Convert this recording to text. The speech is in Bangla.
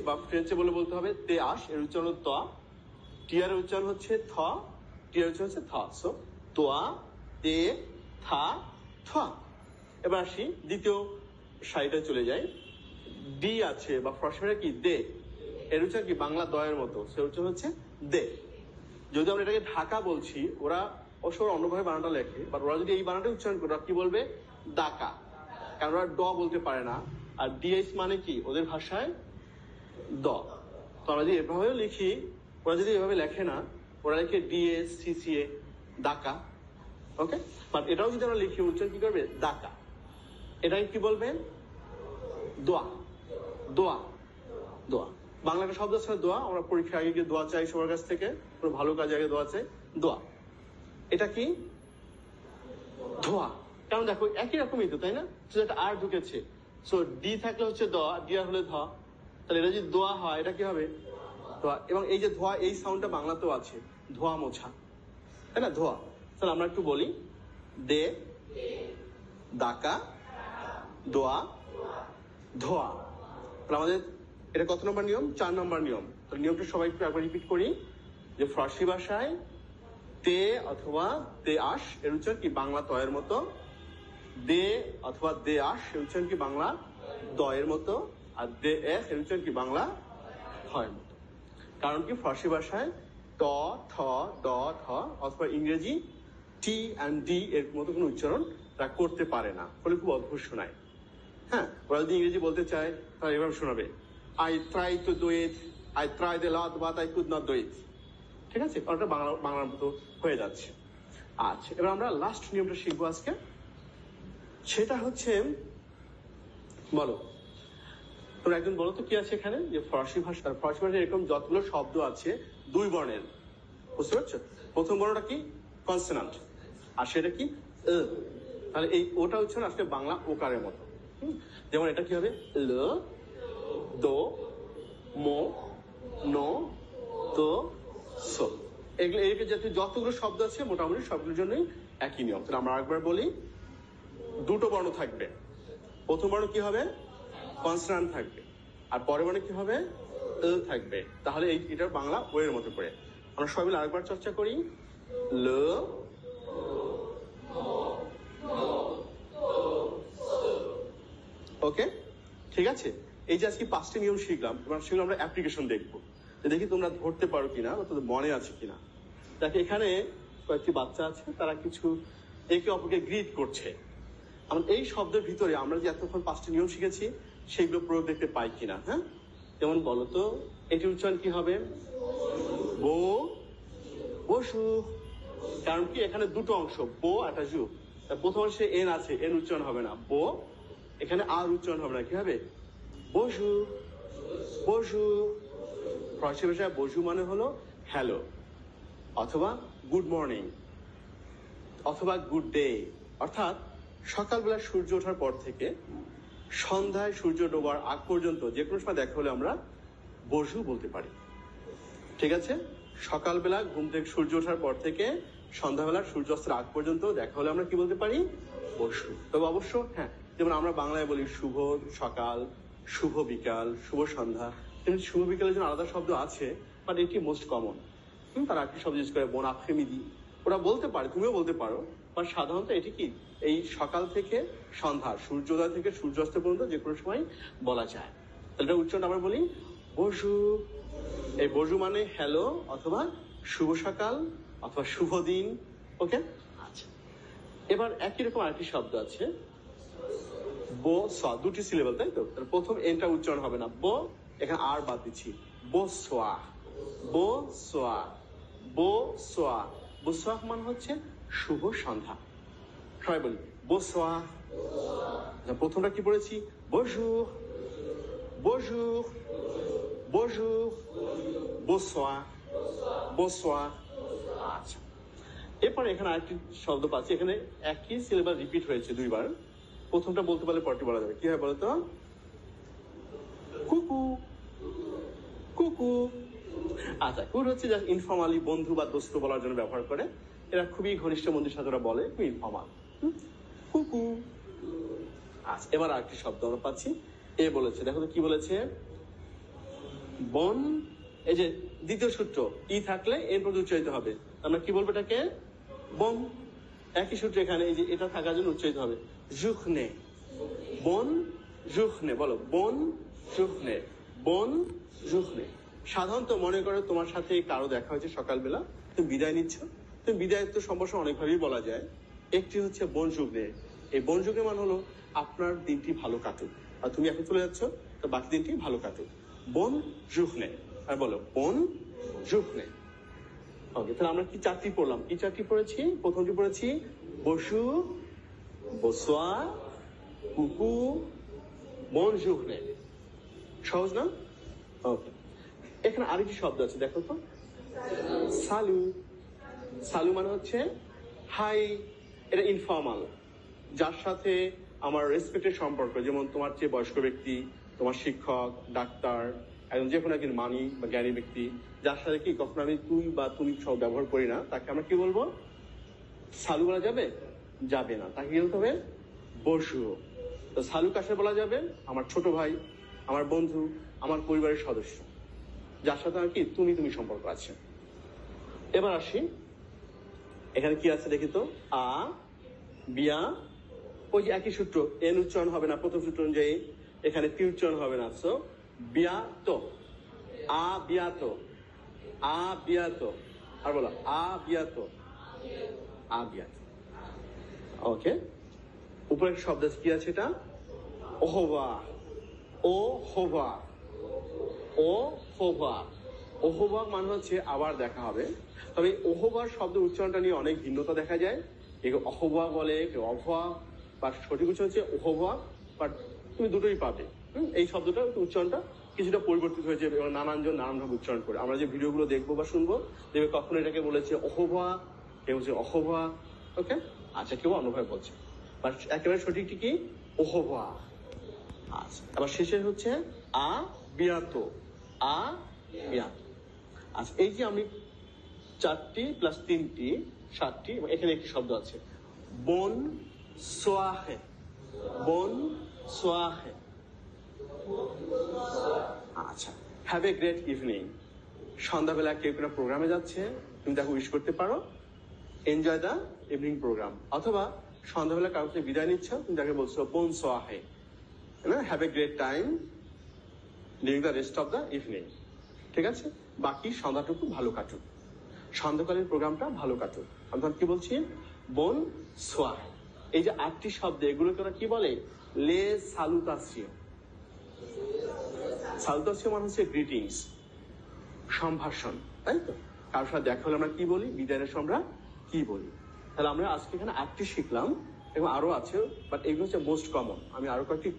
বা ফ্রেঞ্চে বলতে হবে তে আস, এর উচ্চারণ ত, টিয়ার উচ্চারণ হচ্ছে থ, টিয়ার উচ্চারণ হচ্ছে থ। সো তোয়া, তে, থা, থ। এবার আসি দ্বিতীয় সারিটা চলে যাই। ডি আছে বা ফরাসিরা কি দে, এর উচ্চারণ কি বাংলা দয়ের মতো, সে উচ্চারণ হচ্ছে দে। যদি আমরা এটাকে ঢাকা বলছি, ওরা অবশ্য অন্যভাবে বানানটা লেখে, বাট ওরা যদি এই বানানটা উচ্চারণ করে কি বলবে ডাকা, কারণ ওরা ড বলতে পারে না। আর ডিএস মানে কি ওদের ভাষায় দ। তো আমরা যদি এভাবেও লিখি, ওরা যদি এভাবে লেখে না, ওরা লেখে ডিএস সিসিএ ডাকা। ওকে, বাট এটাও যদি আমরা লিখি উচ্চারণ কি করবে ডাকা। এটাকে কি বলবেন দোয়া, দোয়া, দোয়া। বাংলা একটা শব্দ আছে দোয়া, আমরা পরীক্ষার আগে গিয়ে দোয়া চাই সবার কাছ থেকে, কোনো ভালো কাজে আগে দোয়া চাই, দোয়া। এটা কি ধোয়া, কারণ দেখো একই রকমই তো, তাই না? শুধু একটা আর ঢুকেছে। সো ডি থাকলে হচ্ছে দ, ডি আর হলে ধ, তাহলে এটা যদি দোয়া হয় এটা কি হবে ধোয়া। এবং এই যে ধোয়া, এই সাউন্ডটা বাংলাতেও আছে, ধোয়া মোছা, তাই না? ধোয়া। তাহলে আমরা একটু বলি দে, ডাকা, দোয়া, ধোয়া। তাহলে আমাদের এটা কত নম্বর নিয়ম? 4 নম্বর নিয়ম। তো নিয়মটা সবাই একটু একবার রিপিট করি, যে ফরাসি ভাষায় তে অথবা তে আস এর উচ্চারণ কি বাংলা তয়ের মতো, দে অথবা দে আস এর উচ্চারণ কি বাংলা দয়ের মতো, আর দে এস এর উচ্চারণ কি বাংলা থয়ের মতো। কারণ কি ফরাসি ভাষায় ট, থ, ড, থ অথবা ইংরেজি টি অ্যান্ড ডি এর মতো কোনো উচ্চারণ তারা করতে পারে না, ফলে খুব অদ্ভুত শোনায়। হ্যাঁ, ওরা যদি ইংরেজি বলতে চায় তাহলে এভাবে শোনাবে I try to do it, I try the lot but I could not do it. ঠিক আছে, ওটা বাংলার মতো হয়ে যাচ্ছে। আচ্ছা, এবার আমরা লাস্ট নিয়মটা শিখবো আজকে। সেটা হচ্ছে, বলো তোমরা একজন বলো তো কি আছে এখানে, যে ফরাসি ভাষায় এরকম যতগুলো শব্দ আছে 2 বর্ণের, বুঝতে পারছো? প্রথম বর্ণটা কি কনসোনান্ট, আর সেটা কি তাহলে এই ওটা হচ্ছে আজকে বাংলা ওকারের মতো। যেমন এটা কি হবে ল, দো, মো, নো, তো, সো। এগুলো এই জাতীয় যতগুলো শব্দ আছে মোটামুটি সবগুলোর জন্যই একই নিয়ম। তাহলে আমরা আরেকবার বলি, 2টো বর্ণ থাকবে। প্রথম বর্ণ কি হবে কনসোনান্ট থাকবে, আর পরের বর্ণ কি হবে থাকবে। তাহলে এটার বাংলা ওয়ের মতো করে আমরা সবাই মিলে আরেকবার চর্চা করি। ল, ওকে, ঠিক আছে। এই যে আজকে 5টি নিয়ম শিখলাম, এবার সেগুলো আমরা অ্যাপ্লিকেশন দেখবো, দেখি তোমরা ধরতে পারো কিনা বা তোদের মনে আছে কিনা। দেখো এখানে কয়েকটি বাচ্চা আছে, তারা কিছু একে অপরকে গ্রিট করছে। এই শব্দের ভিতরে আমরা যে এতক্ষণ 5টি নিয়ম শিখেছি সেগুলো প্রয়োগ দেখতে পাই কিনা। হ্যাঁ, যেমন বলো তো এটির উচ্চারণ কি হবে বো, বসু। কারণ কি এখানে 2টো অংশ, বো একটা জু। প্রথম অংশে এন আছে, এন উচ্চারণ হবে না বো, এখানে আর উচ্চারণ হবে না, কি হবে বসু, বসু। ফরাসি ভাষায় বসু মানে হলো হ্যালো, অথবা গুড মর্নিং, অথবা গুড ডে। অর্থাৎ সকালবেলা সূর্য ওঠার পর থেকে সন্ধ্যায় সূর্য ডোবার আগ পর্যন্ত যে কোনো সময় দেখা হলে আমরা বসু বলতে পারি। ঠিক আছে, সকালবেলা ঘুম থেকে সূর্য ওঠার পর থেকে সন্ধ্যাবেলা সূর্যাস্তের আগ পর্যন্ত দেখা হলে আমরা কি বলতে পারি বসু। তবে অবশ্য হ্যাঁ, যেমন আমরা বাংলায় বলি শুভ সকাল, শুভ বিকাল, শুভ সন্ধ্যা, কিন্তু শুভ বিকালের জন্য আলাদা শব্দ আছে, বাট এটি মোস্ট কমন। তারা একটি শব্দ ইউজ করে বোন আফ্রেমিদি, ওরা বলতে পারে, তুমিও বলতে পারো, বাট সাধারণত এটি কি এই সকাল থেকে সন্ধ্যা, সূর্যোদয় থেকে সূর্যাস্ত পর্যন্ত যে কোনো সময় বলা যায়। তাহলে এটা উচ্চারণ আমরা বলি বসু। এই বসু মানে হ্যালো, অথবা শুভ সকাল, অথবা শুভ দিন। ওকে, আচ্ছা। এবার একই রকম আরেকটি শব্দ আছে বো স, 2টি সিলেবল, তাই তো? প্রথম এনটা উচ্চারণ হবে না, বো, এখানে আর বাদ দিচ্ছি, বো সোয়া, বো সোয়া, বো সোয়া। বো সোয়া মানে হচ্ছে শুভ সন্ধ্যা। সবাই বলি বো সোয়া। প্রথমটা কি পড়েছি বসু, বসু, বসু, বসোয়া, বসোয়া। আচ্ছা, এরপরে এখানে আরেকটি শব্দ পাচ্ছি, এখানে একই সিলেবাস রিপিট হয়েছে 2 বার। প্রথমটা বলতে পারলে পরটি বলা যাবে, কি হয় বলতো কুকু, কুকু। আচ্ছা, কুর হচ্ছে যা ইনফর্মালি বন্ধু বা দোস্ত বলার জন্য ব্যবহার করে, এরা খুবই ঘনিষ্ঠ বন্ধুর সাথে ওরা বলে, খুব ইনফর্মাল, কুকু। আচ্ছা, এবার আরেকটি শব্দ আমরা পাচ্ছি, এ বলেছে, দেখো তো কি বলেছে বন, এই যে দ্বিতীয় সূত্র, ই থাকলে এর পর উচ্চারিত হবে, আমরা কি বলবো এটাকে? বন। একই সূত্র এখানে, এই যে এটা থাকার জন্য উচ্চারিত হবে জুখনে, বন জুখনে। বলো বন জুখনে, বন জুখনে। সাধারণত মনে করো তোমার সাথে কারো দেখা হয়েছে সকালবেলা, তুমি বিদায় নিচ্ছ, তুমি বিদায় তো সম্ভাষণ অনেকভাবেই বলা যায়। একটি হচ্ছে বন যুগনে। এই বন যুগের মানে হলো আপনার দিনটি ভালো কাটুক, আর তুমি এখন চলে যাচ্ছ, তো বাকি দিনটি ভালো কাটুক, বন জুখনে। আর বলো বন জুখনে। ওকে, তাহলে আমরা কি চারটি পড়লাম? কি চারটি পড়েছি? প্রথমটি পড়েছি বসু, বসোয়া, কুকু, বন জুখনে। সহজ না? ওকে, এখানে আরেকটি শব্দ আছে, দেখো তো, সালু। সালু মানে হচ্ছে হাই। এটা ইনফর্মাল, যার সাথে আমার রেসপেক্টের সম্পর্ক, যেমন তোমার চেয়ে বয়স্ক ব্যক্তি, তোমার শিক্ষক, ডাক্তার, একজন যে কোনো একজন মানি বা জ্ঞানী ব্যক্তি, যার সাথে কি কখনো আমি তুই বা তুমি সব ব্যবহার করি না, তাকে আমরা কি বলবো? সালু বলা যাবে? যাবে না, তাকে কি বলতে হবে? বসু। তো সালু কাছে বলা যাবে? আমার ছোট ভাই, আমার বন্ধু, আমার পরিবারের সদস্য, যার সাথে আমার কি তুমি তুমি সম্পর্ক আছে। এবার আসি, এখানে কি আছে দেখি তো, আ বিয়া, ওই যে একই সূত্র, এন উচ্চারণ হবে না প্রথম সূত্র অনুযায়ী, এখানে তি উচ্চারণ হবে না, সো বিয়াত, আ বিয়াত, আ বিয়াত। আর বলো আ বিয়াত, আ বিয়াত। ওকে, উপরে একটা শব্দ আছে, কি আছে এটা? ওহবা, ও হোবা, ও হোবা। ওহবা মানে হচ্ছে আবার দেখা হবে। তবে ওহবার শব্দ উচ্চারণটা নিয়ে অনেক ভিন্নতা দেখা যায়। কেউ অহবা বলে, কেউ অভা, বা সঠিক উচ্চারণ হচ্ছে ওহবা, বাট তুমি দুটোই পাবে। এই শব্দটা উচ্চারণটা কিছুটা পরিবর্তিত হয়েছে এবং নানানজন নানানভাবে উচ্চারণ করে। আমরা যে ভিডিওগুলো দেখবো বা শুনবো, দেখবে কখনো এটাকে বলেছে অহবা, কেউ হচ্ছে অহবা। ওকে, আচ্ছা, কেউ অন্যভাবে বলছে, বাট একেবারে সঠিকটি কি? ওহবা। আচ্ছা, আবার শেষে হচ্ছে আ বিয়াত, আ বিয়াত। আচ্ছা, এই যে আমি চারটি প্লাস তিনটি, সাতটি, এখানে একটি শব্দ আছে বন সোয়াহে, বন সোয়াহে। আচ্ছা, হ্যাভ এ গ্রেট ইভিনিং। সন্ধ্যাবেলা কেউ কোনো প্রোগ্রামে যাচ্ছে, তুমি তাকে উইশ করতে পারো এনজয় দ্য ইভিনিং প্রোগ্রাম। অথবা সন্ধ্যাবেলা কাউকে বিদায় নিচ্ছ, তুমি তাকে বলছো বন সোয়াহে, have a great time during the rest of the evening. ঠিক আছে, বাকি সন্ধ্যাটুকু ভালো কাটুক, সন্ধ্যাকালীন প্রোগ্রামটা ভালো কাটুক। আমি কি বলছি? বন সোয়াহ। এই যে আটটি শব্দ, এগুলোকে ওরা কি বলে? লে সালুতাসিও। সালুতাসিও মানে হচ্ছে গ্রিটিংস, সম্ভাষণ, তাই তো? কারোর সাথে দেখা হলে আমরা কি বলি? বিদায়ের সময় আমরা কি বলি? তাহলে আমরা আজকে এখানে আটটি শিখলাম, এবং আরো আছে, বাট এগুলো হচ্ছে মোস্ট কমন। আমি আরো কয়েকটি